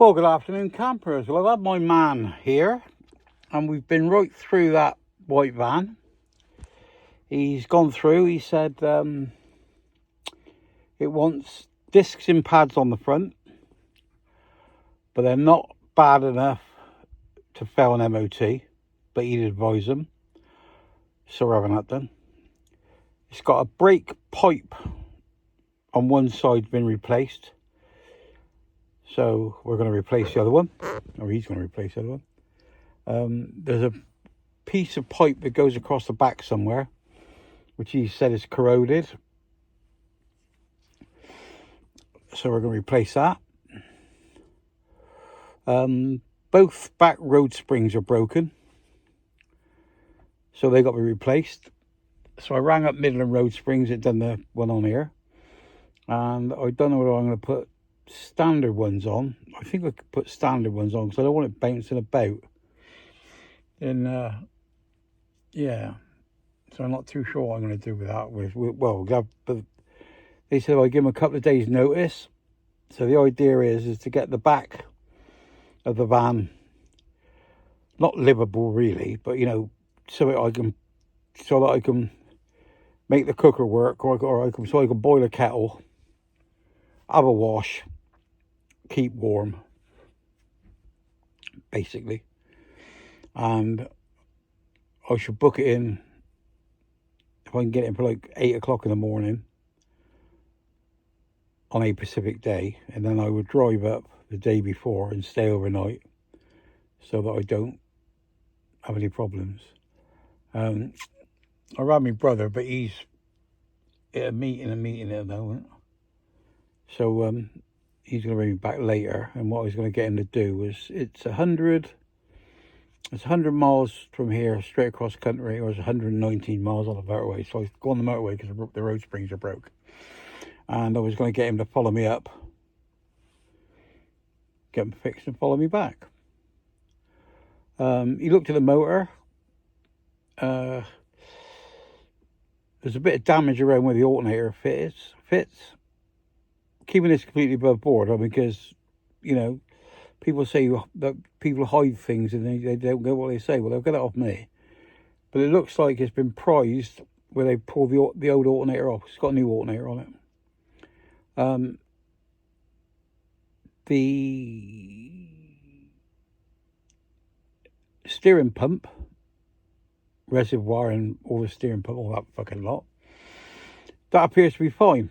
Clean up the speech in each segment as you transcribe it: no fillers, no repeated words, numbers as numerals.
Well, good afternoon, campers. Well, I've had my man here, and we've been right through that white van. He's gone through. He said it wants discs and pads on the front, but they're not bad enough to fail an MOT, but he'd advise them. So we're having that done. It's got a brake pipe on one side been replaced. So we're going to replace the other one, or he's going to replace the other one. There's a piece of pipe that goes across the back somewhere, which he said is corroded. So we're going to replace that. Both back road springs are broken, so they got to be replaced. So I rang up Midland Road Springs. It done the one on here, and I don't know whether I'm going to put standard ones on. I think I could put standard ones on because I don't want it bouncing about. And yeah, so I'm not too sure what I'm going to do with that. But they said I give them a couple of days notice. So the idea is to get the back of the van not livable really, but so that I can make the cooker work, so I can boil a kettle, have a wash, keep warm, basically. And I should book it in, if I can get it in for like 8 o'clock in the morning on a Pacific day, and then I would drive up the day before and stay overnight so that I don't have any problems. I ran my brother, but he's at a meeting at the moment. So he's going to bring me back later, and what I was going to get him to do was it's 100 miles from here straight across country, or it's 119 miles on the motorway. So I go on the motorway because the road springs are broke, and I was going to get him to follow me up, get him fixed and follow me back. He looked at the motor. There's a bit of damage around where the alternator fits. Keeping this completely above board, because people say that people hide things and they don't get what they say. Well, they'll get it off me. But it looks like it's been prized where they pull the old alternator off. It's got a new alternator on it. The steering pump, reservoir and all the steering pump, all that fucking lot, that appears to be fine.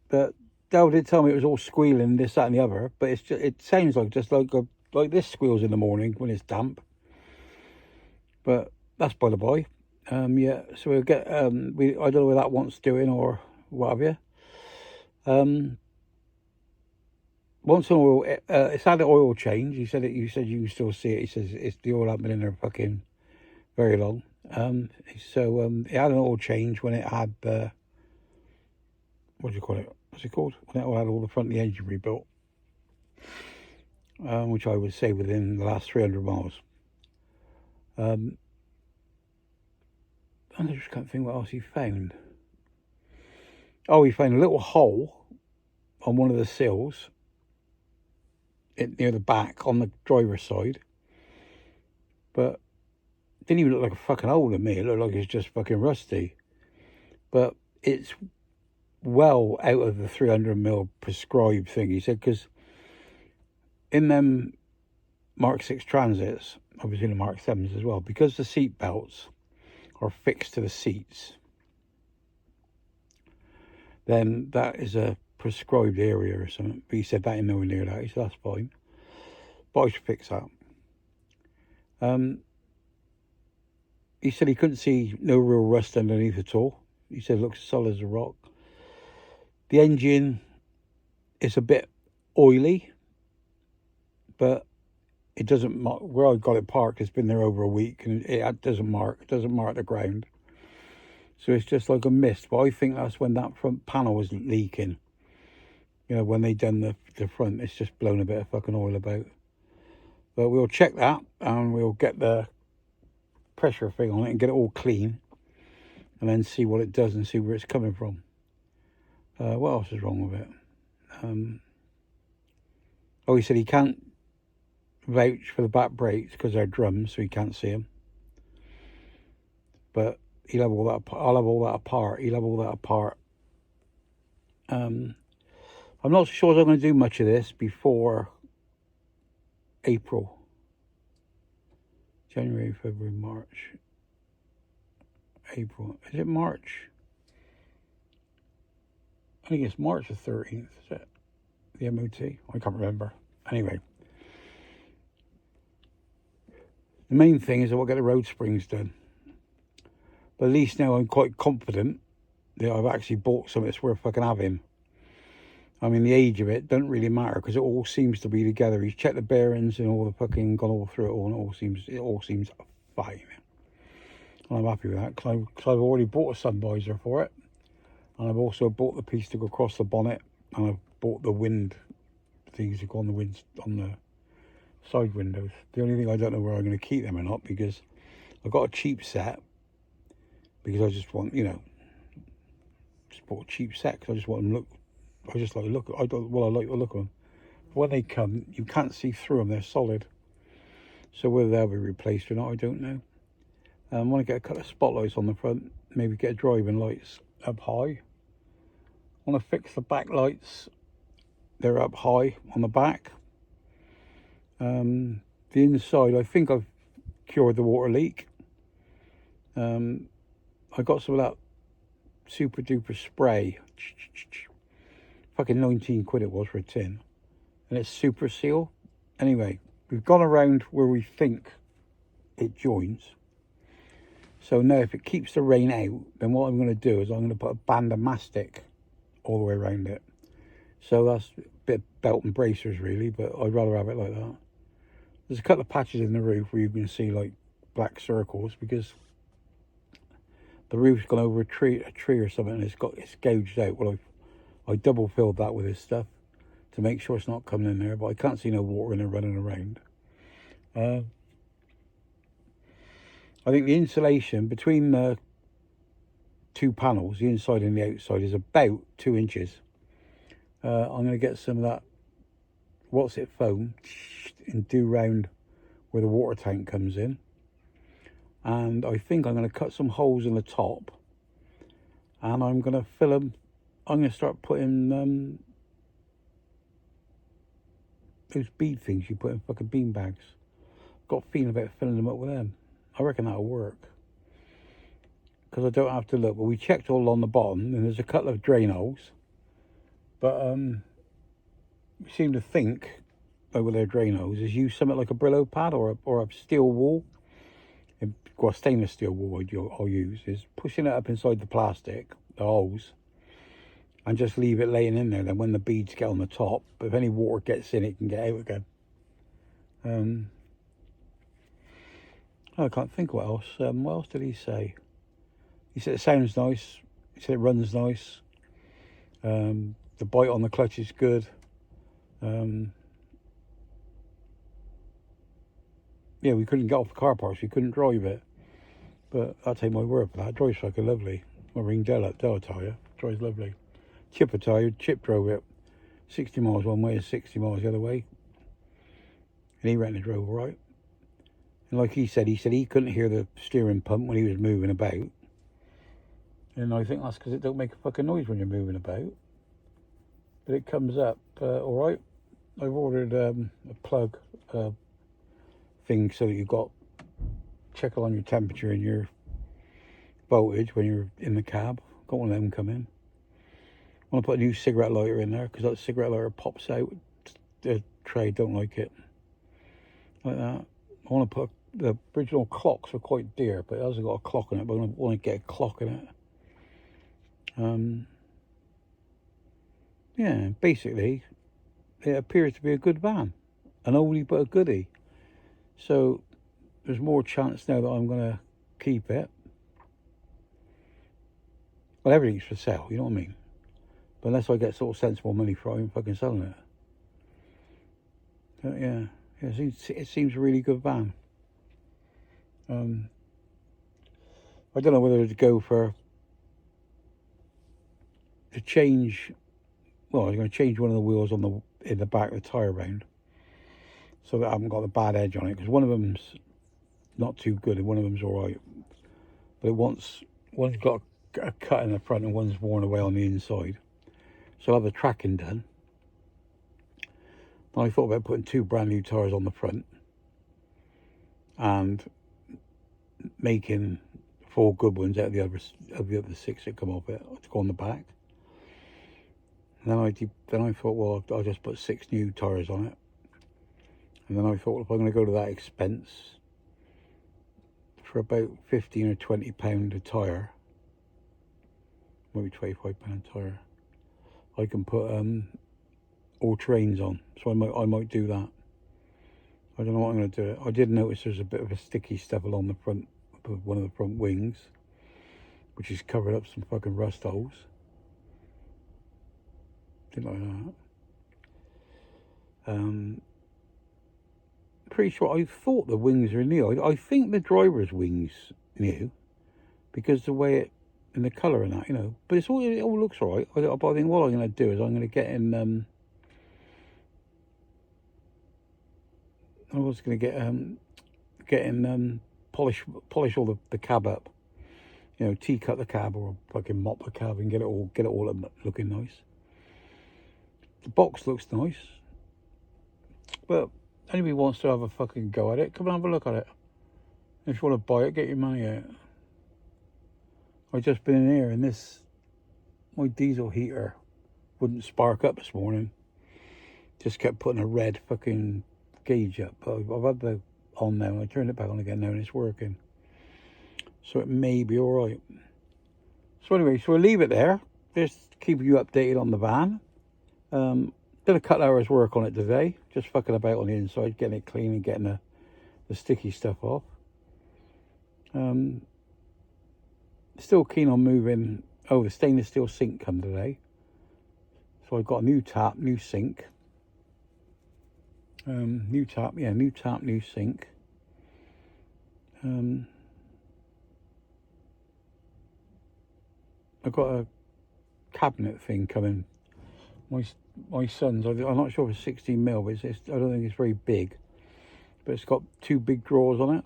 But Dale did tell me it was all squealing, this, that and the other, but it sounds like like this squeals in the morning when it's damp. But that's by the by. Yeah, so we'll get I don't know whether that wants doing or what have you. Once an oil, it's had an oil change. You said you can still see it. He says it's the oil hasn't been in there fucking very long. So it had an oil change when it had what do you call it? What's it called? When it had all the front of the engine rebuilt, which I would say within the last 300 miles. And I just can't think what else he found. Oh, he found a little hole on one of the sills near the back on the driver's side, but it didn't even look like a fucking hole to me. It looked like it's just fucking rusty, but it's well out of the 300mm prescribed thing, he said, because in them Mark 6 Transits, obviously the Mark 7s as well, because the seat belts are fixed to the seats, then that is a prescribed area or something. But he said that ain't nowhere near that. He said that's fine, but I should fix that. He said he couldn't see no real rust underneath at all. He said it looks solid as a rock. The engine is a bit oily, but it doesn't mark where I got it parked. It's been there over a week, and it doesn't mark the ground. So it's just like a mist. But I think that's when that front panel was leaking. When they done the front, it's just blown a bit of fucking oil about. But we'll check that, and we'll get the pressure thing on it and get it all clean, and then see what it does and see where it's coming from. What else is wrong with it? Oh, he said he can't vouch for the back brakes because they're drums, so you can't see them. But he'll have all that. I'll have all that apart. He'll have all that apart. I'm not sure I'm going to do much of this before April. January, February, March, April. Is it March? I think it's March the 13th, is it? The MOT? I can't remember. Anyway. The main thing is I want to get the road springs done. But at least now I'm quite confident that I've actually bought something that's worth fucking having. I mean, the age of it doesn't really matter because it all seems to be together. He's checked the bearings and all the fucking, gone all through it all, and it all seems fine. And I'm happy with that because I've already bought a sun visor for it. And I've also bought the piece to go across the bonnet, and I've bought the wind things that go on the winds on the side windows. The only thing I don't know where I'm going to keep them or not, because I've got a cheap set, because I just want, just bought a cheap set because I just want them I like the look of them. When they come, you can't see through them, they're solid. So whether they'll be replaced or not, I don't know. I want to get a couple of spotlights on the front, maybe get driving lights up high. I want to fix the back lights, they're up high on the back. The inside, I think I've cured the water leak. I got some of that super duper spray, fucking 19 quid it was for a tin, and it's super seal. Anyway, we've gone around where we think it joins. So now if it keeps the rain out, then what I'm going to do is I'm going to put a band of mastic all the way around it. So that's a bit of belt and bracers really, but I'd rather have it like that. There's a couple of patches in the roof where you can see like black circles because the roof's gone over a tree or something, and it's gouged out. Well, I double filled that with this stuff to make sure it's not coming in there, but I can't see no water in there running around. I think the insulation between the two panels, the inside and the outside, is about 2 inches. I'm going to get some of that foam and do round where the water tank comes in. And I think I'm going to cut some holes in the top, and I'm going to fill them. I'm going to start putting those bead things you put in fucking bean bags. Got a feeling about filling them up with them. I reckon that'll work because I don't have to look. But we checked all on the bottom, and there's a couple of drain holes, but we seem to think over their drain holes is use something like a Brillo pad or a steel wool. Well, stainless steel wool I'll use is pushing it up inside the plastic, the holes, and just leave it laying in there. Then when the beads get on the top, if any water gets in, it can get out again. I can't think what else. What else did he say? He said it sounds nice. He said it runs nice. The bite on the clutch is good. Yeah, we couldn't get off the car parks. We couldn't drive it. But I'll take my word for that. It drives fucking lovely. My ring Della tyre. Drives lovely. Chipper tyre. Chip drove it 60 miles one way and 60 miles the other way. And he ran the drove all right. And like he said he couldn't hear the steering pump when he was moving about. And I think that's because it don't make a fucking noise when you're moving about. But it comes up all right. I've ordered a plug thing so that you've got check on your temperature and your voltage when you're in the cab. Got one of them come in. I want to put a new cigarette lighter in there because that cigarette lighter pops out. The tray don't like it. Like that. I want to put the original clocks are quite dear, but it hasn't got a clock in it. But I want to get a clock in it. Yeah, basically, it appears to be a good van, an oldie but a goodie. So there's more chance now that I'm going to keep it. Well, everything's for sale, you know what I mean? But unless I get sort of sensible money for it, I'm fucking selling it. But yeah, it seems a really good van. I don't know whether to go to change. Well, I was going to change one of the wheels in the back of the tyre round. so that I haven't got a bad edge on it, because one of them's not too good and one of them's all right, but one's got a cut in the front and one's worn away on the inside. So I'll have the tracking done. And I thought about putting 2 brand new tyres on the front and making 4 good ones out of the other 6 that come off it to go on the back. And then I thought, well, I'll just put 6 new tyres on it. And then I thought, well, if I'm going to go to that expense for about £15 or £20 a tyre, maybe £25 a tyre, I can put all terrains on. So I might do that. I don't know what I'm going to do. I did notice there's a bit of a sticky stuff along the front of one of the front wings, which is covered up some fucking rust holes. Didn't like that. Pretty sure, I thought the wings are new. I think the driver's wings new, because the way it, and the colour and that, you know. But it all looks all right. But I think what I'm going to do is I'm going to get in, I was going to get in, polish all the cab up. You know, cut the cab or fucking mop the cab and get it all looking nice. The box looks nice, but anybody wants to have a fucking go at it, come and have a look at it. If you want to buy it, get your money out. I've just been in here and my diesel heater wouldn't spark up this morning. Just kept putting a red fucking gauge up. But I've had the on now and I turned it back on again now and it's working. So it may be alright. So anyway, so we'll leave it there. Just keep you updated on the van. Did a couple hours work on it today, just fucking about on the inside, getting it clean and getting the sticky stuff off. Still keen on moving. Oh, the stainless steel sink come today, so I got a new tap, new sink. New tap, new sink. I've got a cabinet thing coming. My son's, I'm not sure if it's 16 mil, but I don't think it's very big. But it's got 2 big drawers on it.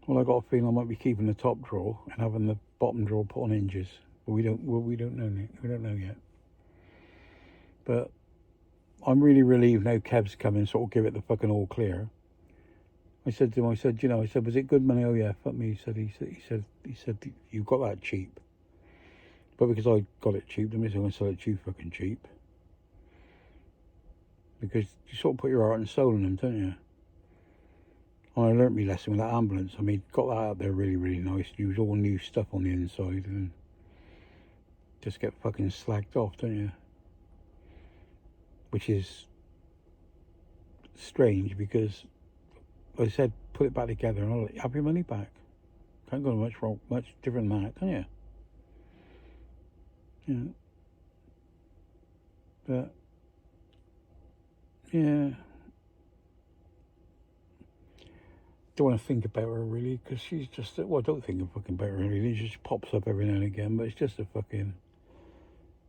Well, I got a feeling I might be keeping the top drawer and having the bottom drawer put on hinges. But we don't know yet. But I'm really relieved now Kev's coming, sort of give it the fucking all clear. I said to him, was it good money? Oh yeah, fuck me. He said, you got that cheap. But because I got it cheap, that means I'm going to sell it too fucking cheap. Because you sort of put your heart and soul in them, don't you? And I learnt my lesson with that ambulance. I mean, got that out there really, really nice. Use all new stuff on the inside and just get fucking slagged off, don't you? Which is strange because I said put it back together and I'll have your money back. Can't go much different than that, can you? Yeah. But yeah, don't want to think about her really, because she's just, well, I don't think fucking about her really. She just pops up every now and again, but it's just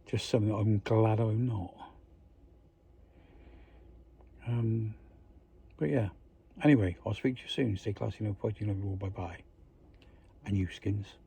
just something that I'm glad I'm not. But yeah, anyway, I'll speak to you soon. Stay classy, no fighting, love you all, bye bye. And you skins.